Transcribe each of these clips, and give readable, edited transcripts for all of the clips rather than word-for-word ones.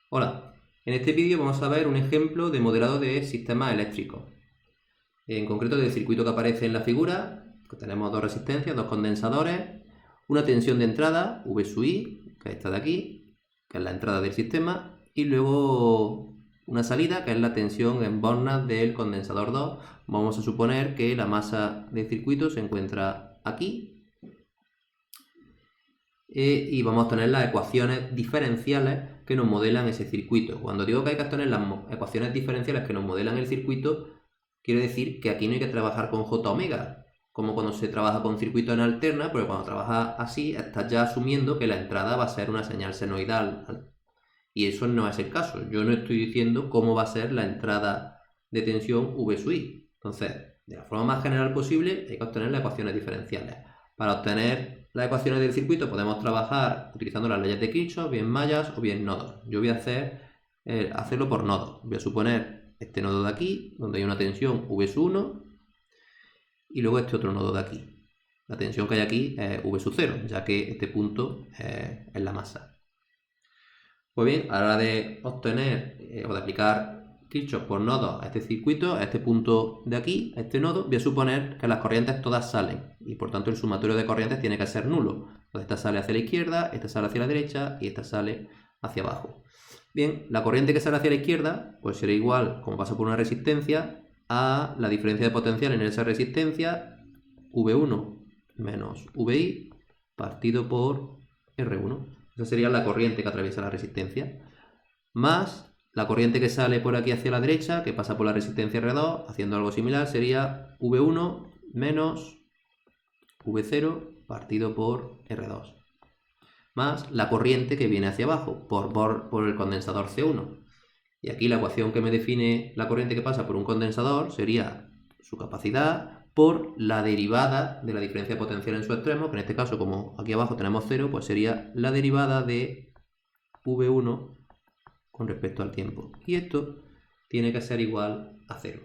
Hola, en este vídeo vamos a ver un ejemplo de modelado de sistemas eléctricos. En concreto del circuito que aparece en la figura, que tenemos dos resistencias, dos condensadores, una tensión de entrada, V sub I, que es esta de aquí, que es la entrada del sistema, y luego una salida, que es la tensión en bornas del condensador 2. Vamos a suponer que la masa del circuito se encuentra aquí, y vamos a tener las ecuaciones diferenciales que nos modelan ese circuito. Cuando digo que hay que tener las ecuaciones diferenciales que nos modelan el circuito, quiere decir que aquí no hay que trabajar con J omega, como cuando se trabaja con circuito en alterna, porque cuando trabajas así estás ya asumiendo que la entrada va a ser una señal senoidal. Y eso no es el caso. Yo no estoy diciendo cómo va a ser la entrada de tensión V sub I. Entonces, de la forma más general posible, hay que obtener las ecuaciones diferenciales. Para obtener las ecuaciones del circuito podemos trabajar utilizando las leyes de Kirchhoff, bien mallas o bien nodos. Yo voy a hacerlo por nodos. Voy a suponer este nodo de aquí, donde hay una tensión V sub 1, y luego este otro nodo de aquí. La tensión que hay aquí es V sub 0, ya que este punto es la masa. Pues bien, a la hora de obtener o de aplicar Kirchhoff por nodos a este circuito, a este punto de aquí, a este nodo, voy a suponer que las corrientes todas salen y por tanto el sumatorio de corrientes tiene que ser nulo. Entonces esta sale hacia la izquierda, esta sale hacia la derecha y esta sale hacia abajo. Bien, la corriente que sale hacia la izquierda pues será igual, como pasa por una resistencia, a la diferencia de potencial en esa resistencia, V1 menos VI partido por R1. Esa sería la corriente que atraviesa la resistencia, más la corriente que sale por aquí hacia la derecha, que pasa por la resistencia R2, haciendo algo similar, sería V1 menos V0 partido por R2, más la corriente que viene hacia abajo, por el condensador C1. Y aquí la ecuación que me define la corriente que pasa por un condensador sería su capacidad por la derivada de la diferencia de potencial en su extremo, que en este caso, como aquí abajo tenemos 0, pues sería la derivada de V1 con respecto al tiempo. Y esto tiene que ser igual a 0.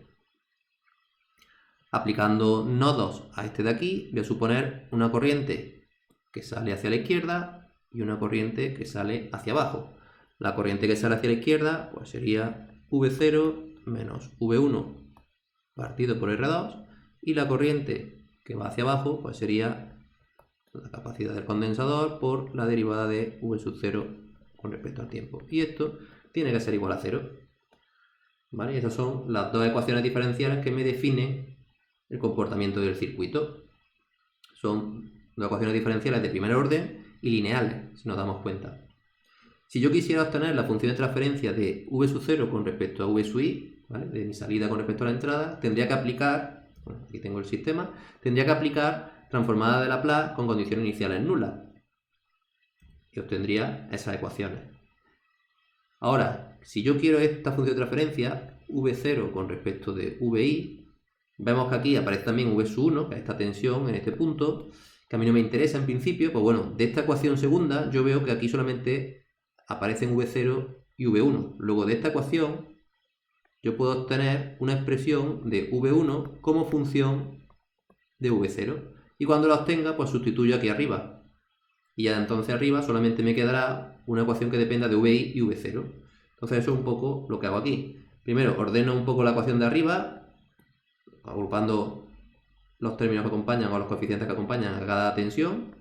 Aplicando nodos a este de aquí, voy a suponer una corriente que sale hacia la izquierda y una corriente que sale hacia abajo. La corriente que sale hacia la izquierda pues sería V0 menos V1 partido por R2, y la corriente que va hacia abajo pues sería la capacidad del condensador por la derivada de V sub 0 con respecto al tiempo. Y esto tiene que ser igual a 0. ¿Vale? Y esas son las dos ecuaciones diferenciales que me definen el comportamiento del circuito. Son dos ecuaciones diferenciales de primer orden y lineales, si nos damos cuenta. Si yo quisiera obtener la función de transferencia de V sub 0 con respecto a V sub I, ¿vale?, de mi salida con respecto a la entrada, tendría que aplicar, bueno, aquí tengo el sistema, tendría que aplicar transformada de Laplace con condiciones iniciales nulas. Y obtendría esas ecuaciones. Ahora, si yo quiero esta función de transferencia, V0 con respecto de VI, vemos que aquí aparece también V sub 1, que es esta tensión en este punto, que a mí no me interesa en principio. Pues bueno, de esta ecuación segunda yo veo que aquí solamente aparecen V0 y V1. Luego de esta ecuación yo puedo obtener una expresión de V1 como función de V0. Y cuando la obtenga, pues sustituyo aquí arriba. Y ya entonces arriba solamente me quedará una ecuación que dependa de VI y V0. Entonces eso es un poco lo que hago aquí. Primero ordeno un poco la ecuación de arriba, agrupando los términos que acompañan o los coeficientes que acompañan a cada tensión.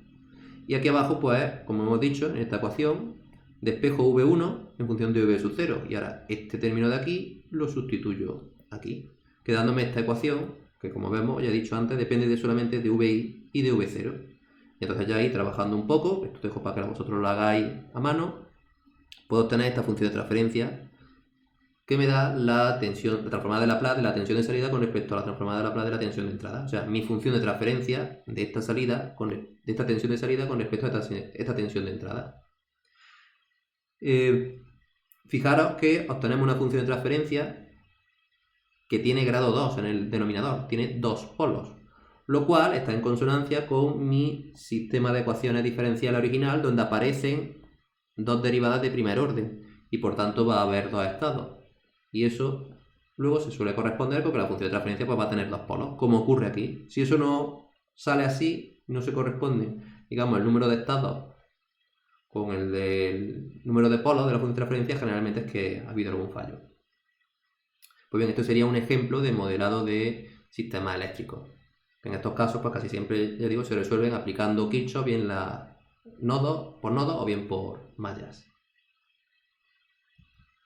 Y aquí abajo, pues, como hemos dicho, en esta ecuación, despejo V1 en función de V sub 0. Y ahora este término de aquí lo sustituyo aquí, quedándome esta ecuación, que como vemos, ya he dicho antes, depende solamente de VI y de V0. Y entonces ya ahí, trabajando un poco, esto te dejo para que vosotros lo hagáis a mano, puedo obtener esta función de transferencia que me da la tensión, la transformada de Laplace de la tensión de salida con respecto a la transformada de Laplace de la tensión de entrada. O sea, mi función de transferencia de esta salida, de esta tensión de salida con respecto a esta tensión de entrada. Fijaros que obtenemos una función de transferencia que tiene grado 2 en el denominador, tiene dos polos, lo cual está en consonancia con mi sistema de ecuaciones diferenciales original, donde aparecen dos derivadas de primer orden y por tanto va a haber dos estados. Y eso luego se suele corresponder porque la función de transferencia pues va a tener dos polos, como ocurre aquí. Si eso no sale así, no se corresponde, digamos, el número de estados con el del número de polos de la función de transferencia, generalmente es que ha habido algún fallo. Pues bien, esto sería un ejemplo de modelado de sistemas eléctricos. En estos casos, pues casi siempre, ya digo, se resuelven aplicando Kirchhoff bien nodo por nodo o bien por mallas.